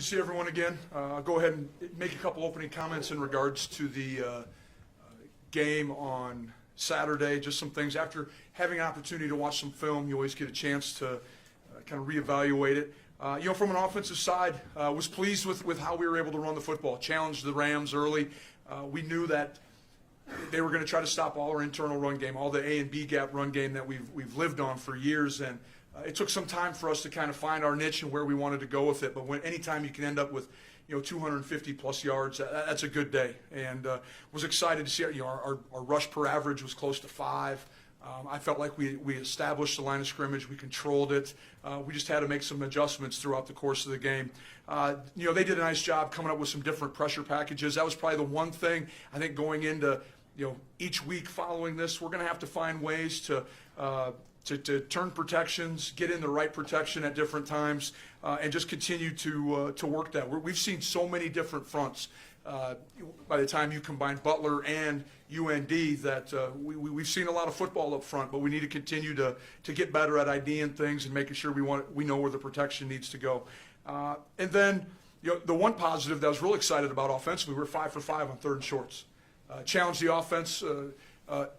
to see everyone again. I'll go ahead and make a couple opening comments in regards to the game on Saturday. Just some things. After having an opportunity to watch some film, you always get a chance to kind of reevaluate it. From an offensive side, was pleased with how we were able to run the football. Challenged the Rams early. We knew that they were going to try to stop all our internal run game, all the A and B gap run game that we've lived on for years, and it took some time for us to kind of find our niche and where we wanted to go with it. But anytime you can end up with 250 plus yards, that's a good day. And was excited to see our rush per average was close to 5. I felt like we established the line of scrimmage, we controlled it. We just had to make some adjustments throughout the course of the game. They did a nice job coming up with some different pressure packages. That was probably the one thing I think going into each week following this, we're going to have to find ways to turn protections, get in the right protection at different times, and just continue to work that. We've seen so many different fronts. By the time you combine Butler and UND, that we've seen a lot of football up front, but we need to continue to get better at IDing things and making sure we know where the protection needs to go. And then the one positive that I was really excited about offensively, we were 5 for 5 on 3rd and shorts. Challenged the offense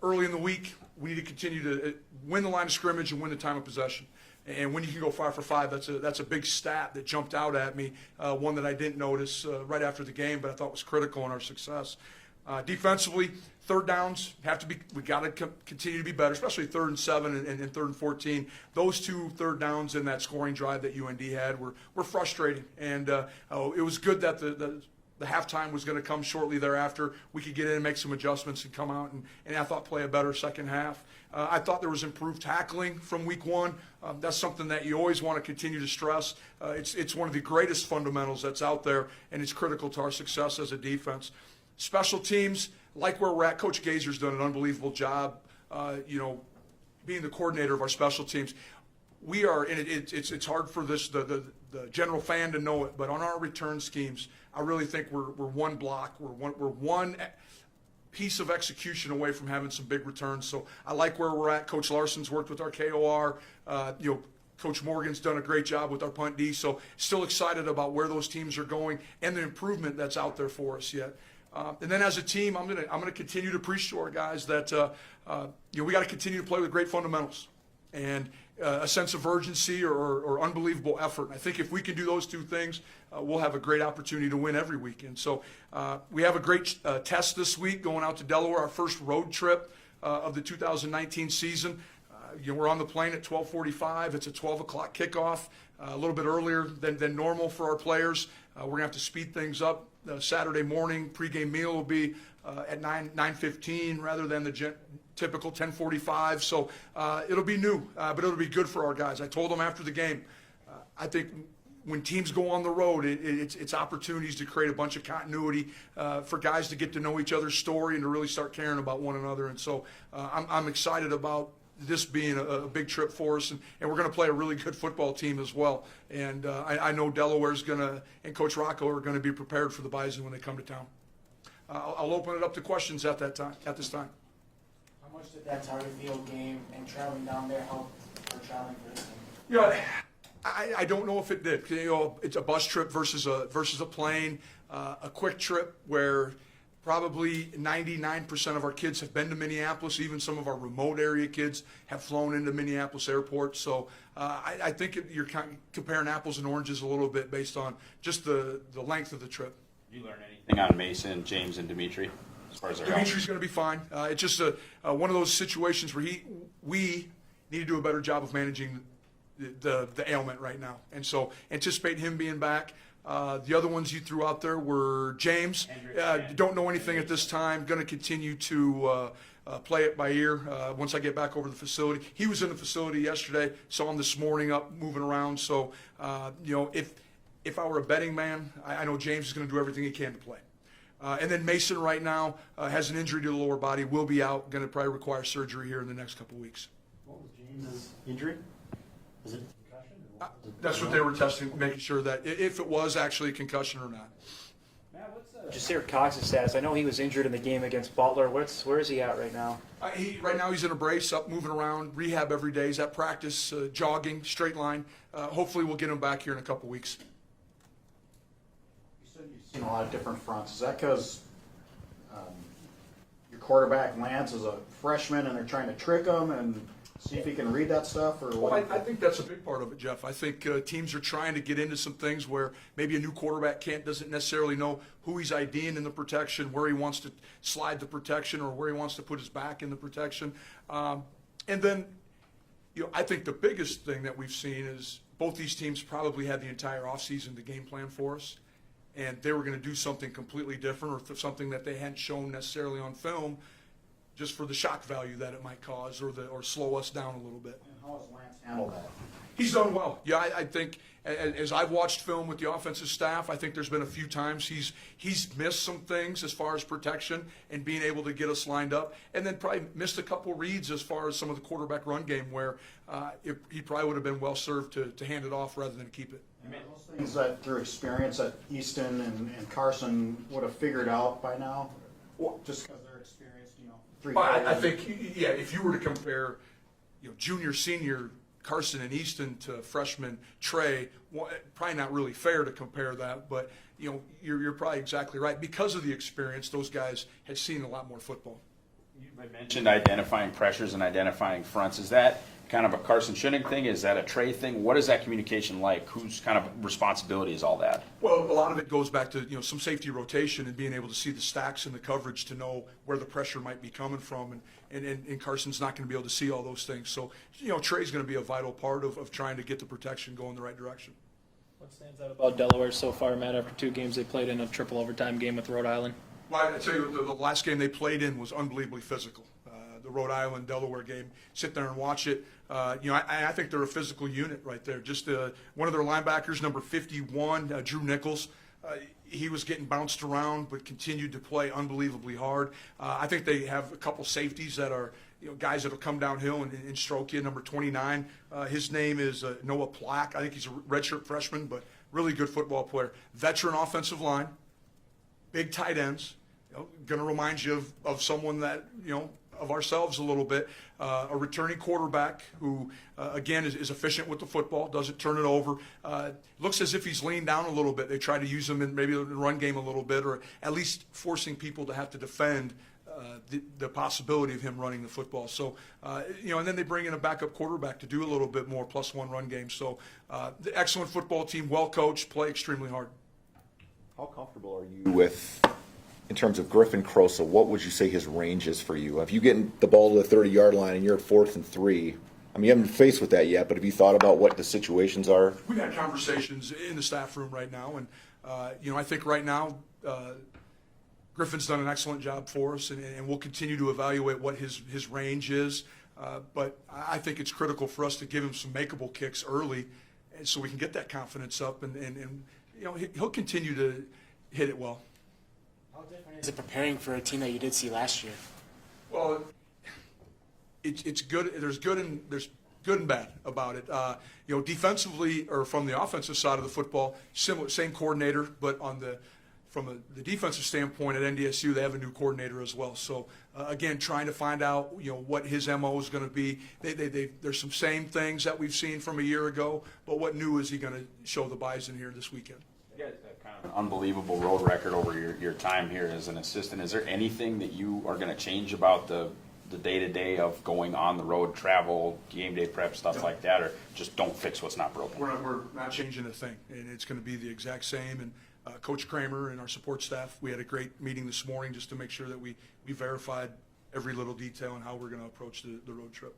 early in the week. We need to continue to win the line of scrimmage and win the time of possession. And when you can go 5 for 5, that's a big stat that jumped out at me, one that I didn't notice right after the game, but I thought was critical in our success. Defensively, 3rd downs we got to continue to be better, especially 3rd and 7 and 3rd and 14. Those 2 3rd downs in that scoring drive that UND had were frustrating, and it was good that the halftime was going to come shortly thereafter. We could get in and make some adjustments and come out and I thought play a better second half. I thought there was improved tackling from week 1. That's something that you always want to continue to stress. It's one of the greatest fundamentals that's out there, and it's critical to our success as a defense. Special teams, like where we're at, Coach Gazer's done an unbelievable job, being the coordinator of our special teams. We are, and it's hard for the general fan to know it, but on our return schemes, I really think we're one block, we're one piece of execution away from having some big returns. So I like where we're at. Coach Larson's worked with our KOR. Coach Morgan's done a great job with our punt D. So still excited about where those teams are going and the improvement that's out there for us yet. And then as a team, I'm gonna continue to preach to our guys that we got to continue to play with great fundamentals and a sense of urgency or unbelievable effort. And I think if we can do those 2 things, we'll have a great opportunity to win every week. And so we have a great test this week going out to Delaware, our first road trip of the 2019 season. We're on the plane at 12:45. It's a 12 o'clock kickoff, a little bit earlier than normal for our players. We're going to have to speed things up. Saturday morning pregame meal will be at 9:15 rather than the typical 10:45. So it'll be new, but it'll be good for our guys. I told them after the game, I think when teams go on the road, it's opportunities to create a bunch of continuity for guys to get to know each other's story and to really start caring about one another. And so I'm excited about this being a big trip for us, and we're going to play a really good football team as well. And I know Delaware's and Coach Rocco are going to be prepared for the Bison when they come to town. I'll open it up to questions at this time. How much did that target field game and traveling down there help for traveling for this game? I don't know if it did. It's a bus trip versus a plane, a quick trip where probably 99% of our kids have been to Minneapolis. Even some of our remote area kids have flown into Minneapolis Airport. So I think you're comparing apples and oranges a little bit based on just the length of the trip. Did you learn anything on Mason, James, and Dimitri as far as their health? Dimitri's going to be fine. It's just one of those situations where we need to do a better job of managing the ailment right now. And so anticipate him being back. The other ones you threw out there were James. Don't know anything at this time. Going to continue to play it by ear once I get back over to the facility. He was in the facility yesterday. Saw him this morning up moving around. So, if I were a betting man, I know James is going to do everything he can to play. And then Mason right now has an injury to the lower body. Will be out. Going to probably require surgery here in the next couple of weeks. What was James's injury? Was it a concussion? That's what they were testing, making sure that if it was actually a concussion or not. Matt, what's Jasir Cox's status? I know he was injured in the game against Butler. Where is he at right now? Right now he's in a brace, up, moving around, rehab every day. He's at practice, jogging, straight line. Hopefully we'll get him back here in a couple weeks. seen a lot of different fronts. Is that because your quarterback Lance is a freshman and they're trying to trick him and see if he can read that stuff, or Well, what? I think that's a big part of it, Jeff. I think teams are trying to get into some things where maybe a new quarterback doesn't necessarily know who he's IDing in the protection, where he wants to slide the protection, or where he wants to put his back in the protection. And then, I think the biggest thing that we've seen is both these teams probably had the entire offseason to game plan for us, and they were going to do something completely different or something that they hadn't shown necessarily on film, just for the shock value that it might cause or slow us down a little bit. And how has Lance handled that? He's done well. Yeah, I think as I've watched film with the offensive staff, I think there's been a few times he's missed some things as far as protection and being able to get us lined up, and then probably missed a couple reads as far as some of the quarterback run game where he probably would have been well served to hand it off rather than keep it. And those things that through experience that Easton and Carson would have figured out by now, just because they're experienced, three. Well, I think, yeah, if you were to compare, junior, senior Carson and Easton to freshman Trey, probably not really fair to compare that, but you're probably exactly right. Because of the experience, those guys had seen a lot more football. You mentioned identifying pressures and identifying fronts. Is that kind of a Carson Shinnick thing? Is that a Trey thing? What is that communication like? Whose kind of responsibility is all that? Well, a lot of it goes back to some safety rotation and being able to see the stacks and the coverage to know where the pressure might be coming from, and Carson's not going to be able to see all those things. So Trey's going to be a vital part of trying to get the protection going the right direction. What stands out about Delaware so far, Matt, after 2 games they played in a triple overtime game with Rhode Island? Well, I tell you, the last game they played in was unbelievably physical. The Rhode Island Delaware game, sit there and watch it. I think they're a physical unit right there. Just one of their linebackers, number 51, Drew Nichols. He was getting bounced around, but continued to play unbelievably hard. I think they have a couple safeties that are guys that will come downhill and stroke you. Number 29, his name is Noah Plack. I think he's a redshirt freshman, but really good football player. Veteran offensive line, big tight ends. Going to remind you of someone that of ourselves a little bit, a returning quarterback who, again, is efficient with the football, doesn't turn it over. Looks as if he's leaned down a little bit. They try to use him in maybe the run game a little bit, or at least forcing people to have to defend the possibility of him running the football. So, and then they bring in a backup quarterback to do a little bit more, +1 run game. So, the excellent football team, well coached, play extremely hard. How comfortable are you with, in terms of Griffin Crosa, what would you say his range is for you? If you get the ball to the 30-yard line and you're at 4th and 3, I mean, you haven't been faced with that yet, but have you thought about what the situations are? We've had conversations in the staff room right now, and I think right now Griffin's done an excellent job for us, and we'll continue to evaluate what his range is. But I think it's critical for us to give him some makeable kicks early, so we can get that confidence up, and he'll continue to hit it well. How different is it preparing for a team that you did see last year? Well, it's good. There's good and bad about it. Defensively or from the offensive side of the football, same coordinator, but from the defensive standpoint at NDSU, they have a new coordinator as well. So again, trying to find out what his MO is going to be. There's some same things that we've seen from a year ago, but what new is he going to show the Bison here this weekend? You guys have kind of an unbelievable road record over your time here as an assistant. Is there anything that you are going to change about the day-to-day of going on the road, travel, game day prep, stuff like that, or just don't fix what's not broken? We're not changing a thing, and it's going to be the exact same. And Coach Kramer and our support staff, we had a great meeting this morning just to make sure that we verified every little detail and how we're going to approach the road trip.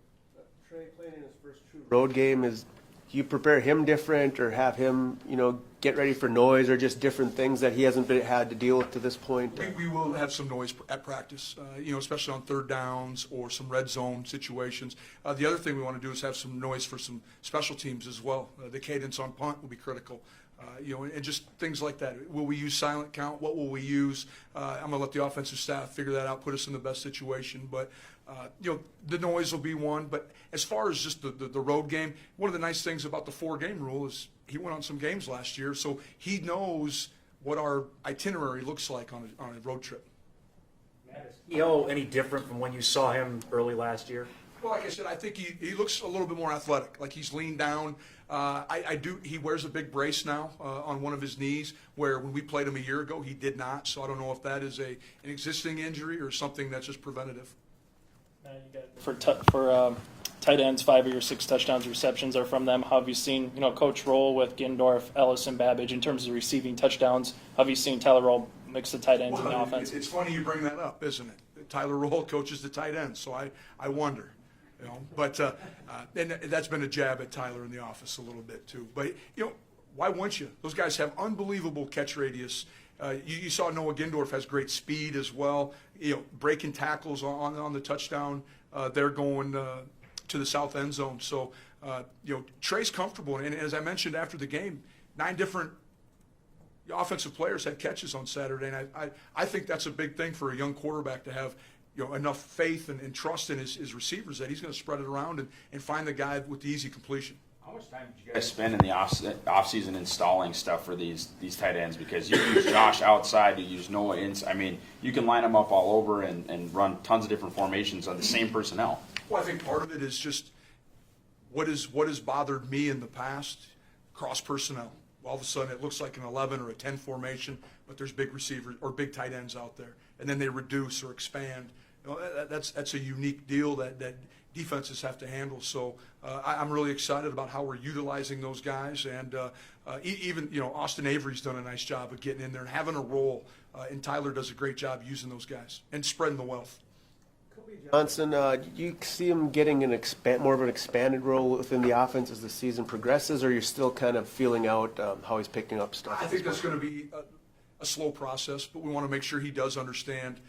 Trey playing in his first true road game, do you prepare him different, or have him, get ready for noise, or just different things that he hasn't had to deal with to this point? We will have some noise at practice, especially on third downs or some red zone situations. The other thing we want to do is have some noise for some special teams as well. The cadence on punt will be critical. And just things like that. Will we use silent count? What will we use? I'm going to let the offensive staff figure that out, put us in the best situation. But, the noise will be one. But as far as just the road game, one of the nice things about the 4-game rule is he went on some games last year, so he knows what our itinerary looks like on a road trip. Is EO any different from when you saw him early last year? Well, like I said, I think he looks a little bit more athletic. Like he's leaned down. He wears a big brace now on one of his knees, where when we played him a year ago, he did not. So I don't know if that is an existing injury or something that's just preventative. For tight ends, 5 of your 6 touchdowns receptions are from them. How have you seen, Coach Roll with Gindorf, Ellis, and Babbage in terms of receiving touchdowns? How have you seen Tyler Roll mix the tight ends in the Well, offense? it's funny you bring that up, isn't it? Tyler Roll coaches the tight ends, so I wonder. But and that's been a jab at Tyler in the office a little bit too. But why wouldn't you? Those guys have unbelievable catch radius. You saw Noah Gindorf has great speed as well. Breaking tackles on the touchdown. They're going to the south end zone. So Trey's comfortable. And as I mentioned after the game, 9 different offensive players had catches on Saturday, and I think that's a big thing for a young quarterback to have enough faith and trust in his receivers that he's going to spread it around and find the guy with the easy completion. How much time did you guys spend in the off season installing stuff for these tight ends? Because you use Josh outside, you use Noah inside. I mean, you can line them up all over and run tons of different formations on the same personnel. Well, I think part of it is just what has bothered me in the past, cross personnel. All of a sudden it looks like an 11 or a 10 formation, but there's big receivers or big tight ends out there, and then they reduce or expand. That's a unique deal that defenses have to handle. So I'm really excited about how we're utilizing those guys, and even Austin Avery's done a nice job of getting in there and having a role, and Tyler does a great job using those guys and spreading the wealth. Johnson, do you see him getting more of an expanded role within the offense as the season progresses, or you're still kind of feeling out how he's picking up stuff? I think that's going to be a slow process, but we want to make sure he does understand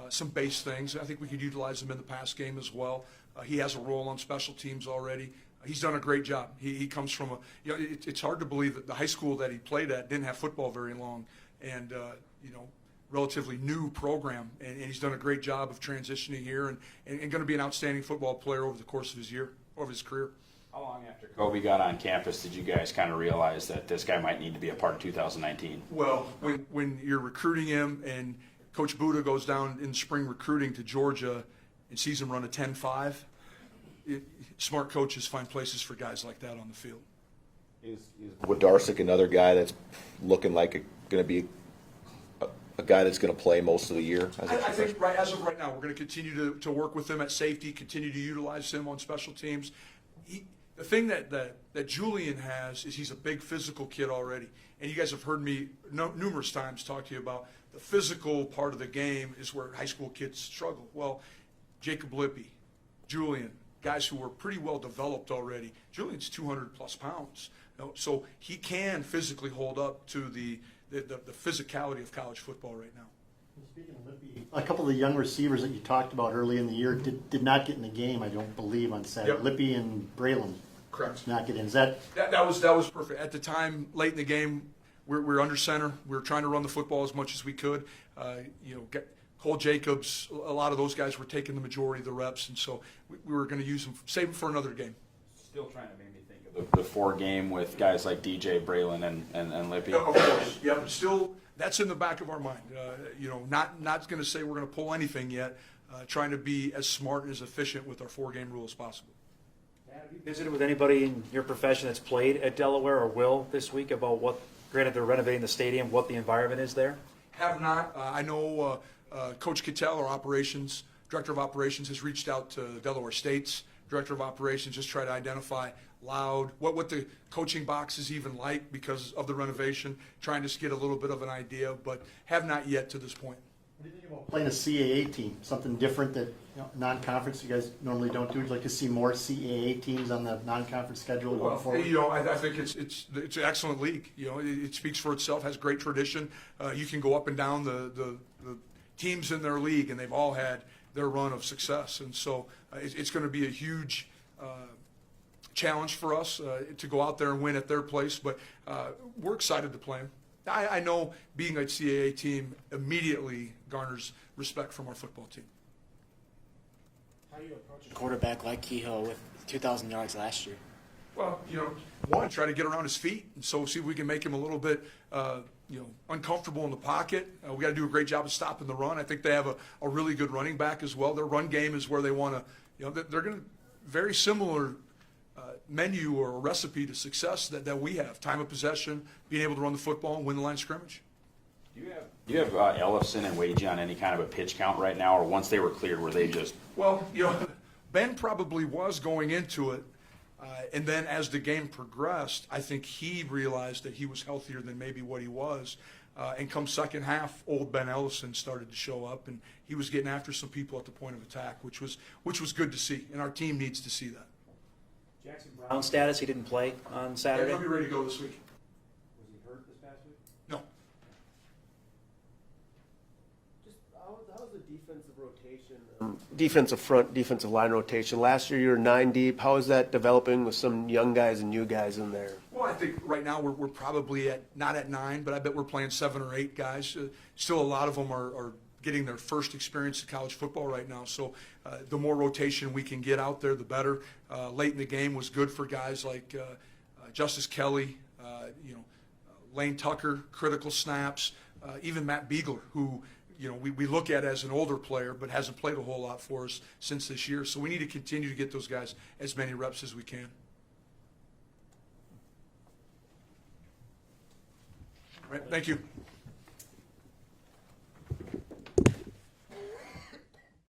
some base things. I think we could utilize him in the pass game as well. He has a role on special teams already. He's done a great job. He comes from it's hard to believe that the high school that he played at didn't have football very long, and relatively new program, and he's done a great job of transitioning here and going to be an outstanding football player over the course of his career. How long after Kobe got on campus did you guys kind of realize that this guy might need to be a part of 2019? Well, when you're recruiting him and Coach Buda goes down in spring recruiting to Georgia and sees him run a 10.5, smart coaches find places for guys like that on the field. Is Wodarczyk another guy that's looking like going to be a guy that's going to play most of the year? I think as of right now, we're going to continue to work with him at safety, continue to utilize him on special teams. The thing that Julian has is he's a big physical kid already. And you guys have heard me numerous times talk to you about the physical part of the game is where high school kids struggle. Well, Jacob Lippy, Julian, guys who are pretty well developed already. Julian's 200-plus pounds. So he can physically hold up to the physicality of college football right now. Speaking of Lippy, a couple of the young receivers that you talked about early in the year did not get in the game, I don't believe, on Saturday. Yep. Lippy and Braylon Correct. not get in. Is that was perfect. At the time, late in the game, we're under center. We were trying to run the football as much as we could. Cole Jacobs, a lot of those guys were taking the majority of the reps, and so we were going to save them for another game. Still trying to make me think of the 4 game with guys like DJ, Braylon, and Lippy. Of course, yeah. Still, that's in the back of our mind. Not going to say we're going to pull anything yet. Trying to be as smart and as efficient with our 4-game rule as possible. Have you visited with anybody in your profession that's played at Delaware or will this week about granted they're renovating the stadium, what the environment is there? Have not. I know Coach Kittel, our director of operations, has reached out to Delaware State's director of operations, just try to identify what the coaching box is even like because of the renovation, trying to get a little bit of an idea, but have not yet to this point. what do you think about playing a CAA team? Something different that non-conference you guys normally don't do? Would you like to see more CAA teams on the non-conference schedule going forward? I think it's an excellent league. It speaks for itself, has great tradition. You can go up and down the teams in their league, and they've all had their run of success. And so it's going to be a huge challenge for us to go out there and win at their place. But we're excited to play them. I know being a CAA team immediately garners respect from our football team. How do you approach a quarterback like Kehoe with 2,000 yards last year? Well, try to get around his feet, and so see if we can make him a little bit, uncomfortable in the pocket. We got to do a great job of stopping the run. I think they have a really good running back as well. Their run game is where they want to, they're going to very similar menu or a recipe to success that we have. Time of possession, being able to run the football and win the line of scrimmage. Do you have Ellison and Wagey on any kind of a pitch count right now, or once they were cleared, were they just? Well, Ben probably was going into it, and then as the game progressed, I think he realized that he was healthier than maybe what he was. And come second half, old Ben Ellison started to show up, and he was getting after some people at the point of attack, which was good to see, and our team needs to see that. Jackson Brown status, he didn't play on Saturday. He'll be ready to go this week. Was he hurt this past week? No. Just how's the defensive rotation? Defensive front, defensive line rotation. Last year you were 9 deep. How is that developing with some young guys and new guys in there? Well, I think right now we're probably not at 9, but I bet we're playing 7 or 8 guys. Still, a lot of them are getting their first experience in college football right now. So the more rotation we can get out there, the better. Late in the game was good for guys like Justice Kelly, Lane Tucker, critical snaps, even Matt Beagler, who we look at as an older player but hasn't played a whole lot for us since this year. So we need to continue to get those guys as many reps as we can. All right, thank you.